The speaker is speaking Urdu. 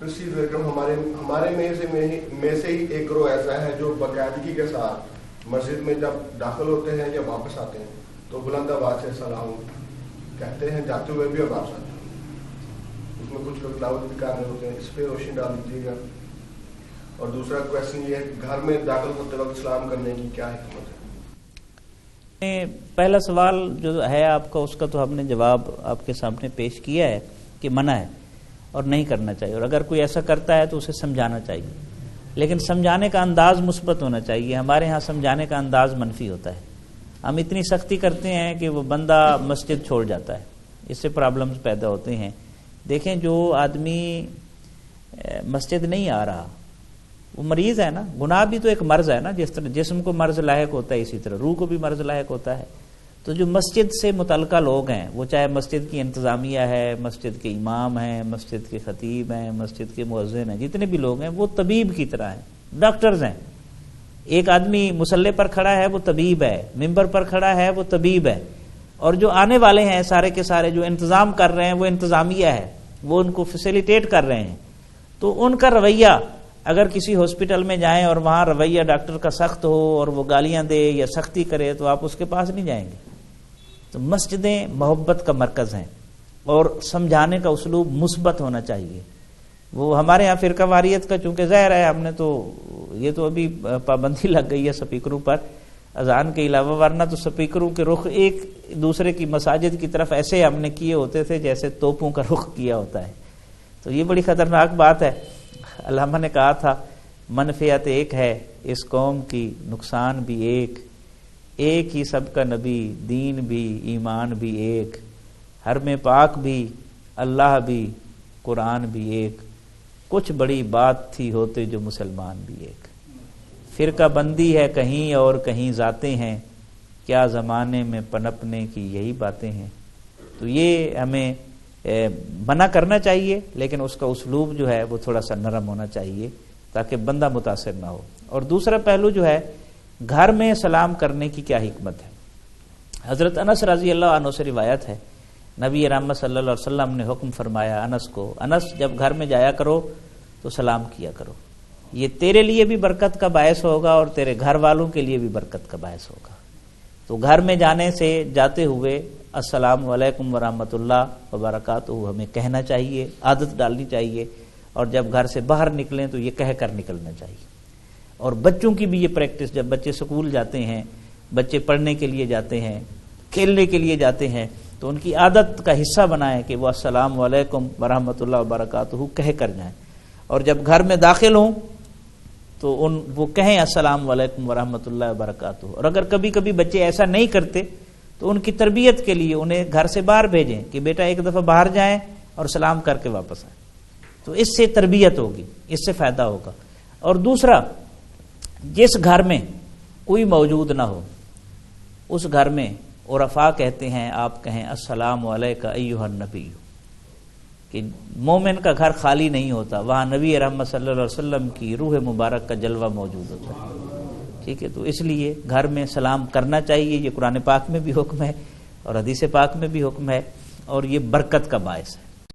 ہمارے میں سے ہی ایک گروہ ایسا ہے جو باقاعدگی کے ساتھ مسجد میں جب داخل ہوتے ہیں یا واپس آتے ہیں تو بلند آواز سے سلام کہتے ہیں، جاتے ہوئے بھی اور واپس آتے ہیں. اس میں کچھ لوگ تلاوت بھی کر رہے ہوتے ہیں. اس پہ روشنی ڈال دیجیے گا. اور دوسرا کویشچن یہ ہے کہ گھر میں داخل ہوتے وقت سلام کرنے کی کیا حکمت ہے؟ پہلا سوال جو ہے آپ کا، اس کا تو ہم نے جواب آپ کے سامنے پیش کیا ہے کہ منع ہے اور نہیں کرنا چاہیے، اور اگر کوئی ایسا کرتا ہے تو اسے سمجھانا چاہیے، لیکن سمجھانے کا انداز مثبت ہونا چاہیے. ہمارے ہاں سمجھانے کا انداز منفی ہوتا ہے. ہم اتنی سختی کرتے ہیں کہ وہ بندہ مسجد چھوڑ جاتا ہے. اس سے پرابلمز پیدا ہوتے ہیں. دیکھیں، جو آدمی مسجد نہیں آ رہا وہ مریض ہے نا. گناہ بھی تو ایک مرض ہے نا. جس طرح جسم کو مرض لاحق ہوتا ہے، اسی طرح روح کو بھی مرض لاحق ہوتا ہے. تو جو مسجد سے متعلقہ لوگ ہیں، وہ چاہے مسجد کی انتظامیہ ہے، مسجد کے امام ہیں، مسجد کے خطیب ہیں، مسجد کے مؤذن ہیں، جتنے بھی لوگ ہیں وہ طبیب کی طرح ہیں، ڈاکٹرز ہیں. ایک آدمی مصلی پر کھڑا ہے وہ طبیب ہے، ممبر پر کھڑا ہے وہ طبیب ہے، اور جو آنے والے ہیں سارے کے سارے جو انتظام کر رہے ہیں وہ انتظامیہ ہے، وہ ان کو فیسیلیٹیٹ کر رہے ہیں. تو ان کا رویہ، اگر کسی ہاسپٹل میں جائیں اور وہاں رویہ ڈاکٹر کا سخت ہو اور وہ گالیاں دے یا سختی کرے تو آپ اس کے پاس نہیں جائیں گے. تو مسجدیں محبت کا مرکز ہیں اور سمجھانے کا اسلوب مثبت ہونا چاہیے. وہ ہمارے ہاں فرقہ واریت کا چونکہ ظاہر ہے، ہم نے تو یہ تو ابھی پابندی لگ گئی ہے سپیکروں پر اذان کے علاوہ، ورنہ تو سپیکروں کے رخ ایک دوسرے کی مساجد کی طرف ایسے ہم نے کیے ہوتے تھے جیسے توپوں کا رخ کیا ہوتا ہے. تو یہ بڑی خطرناک بات ہے. علامہ نے کہا تھا منفعت ایک ہے اس قوم کی، نقصان بھی ایک، ایک ہی سب کا نبی، دین بھی ایمان بھی ایک، حرم پاک بھی اللہ بھی قرآن بھی ایک، کچھ بڑی بات تھی ہوتے جو مسلمان بھی ایک. فرقہ بندی ہے کہیں اور کہیں ذاتیں ہیں، کیا زمانے میں پنپنے کی یہی باتیں ہیں. تو یہ ہمیں منع کرنا چاہیے، لیکن اس کا اسلوب جو ہے وہ تھوڑا سا نرم ہونا چاہیے تاکہ بندہ متاثر نہ ہو. اور دوسرا پہلو جو ہے، گھر میں سلام کرنے کی کیا حکمت ہے. حضرت انس رضی اللہ عنہ سے روایت ہے، نبی رحمت صلی اللہ علیہ وسلم نے حکم فرمایا انس کو، انس جب گھر میں جایا کرو تو سلام کیا کرو، یہ تیرے لیے بھی برکت کا باعث ہوگا اور تیرے گھر والوں کے لیے بھی برکت کا باعث ہوگا. تو گھر میں جانے سے جاتے ہوئے السلام علیکم ورحمۃ اللہ وبرکاتہ ہمیں کہنا چاہیے، عادت ڈالنی چاہیے. اور جب گھر سے باہر نکلیں تو یہ کہہ کر نکلنا چاہیے. اور بچوں کی بھی یہ پریکٹس، جب بچے سکول جاتے ہیں، بچے پڑھنے کے لیے جاتے ہیں، کھیلنے کے لیے جاتے ہیں، تو ان کی عادت کا حصہ بنائیں کہ وہ السلام علیکم ورحمۃ اللہ وبرکاتہ کہہ کر جائیں. اور جب گھر میں داخل ہوں تو وہ کہیں السلام علیکم ورحمۃ اللہ وبرکاتہ. اور اگر کبھی کبھی بچے ایسا نہیں کرتے تو ان کی تربیت کے لیے انہیں گھر سے باہر بھیجیں کہ بیٹا ایک دفعہ باہر جائیں اور سلام کر کے واپس آئیں. تو اس سے تربیت ہوگی، اس سے فائدہ ہوگا. اور دوسرا، جس گھر میں کوئی موجود نہ ہو اس گھر میں عرفاء کہتے ہیں آپ کہیں السلام علیکہ ایھا النبی، کہ مومن کا گھر خالی نہیں ہوتا، وہاں نبی رحمت صلی اللہ علیہ وسلم کی روح مبارک کا جلوہ موجود ہوتا ہے. ٹھیک ہے، تو اس لیے گھر میں سلام کرنا چاہیے. یہ قرآن پاک میں بھی حکم ہے اور حدیث پاک میں بھی حکم ہے، اور یہ برکت کا باعث ہے.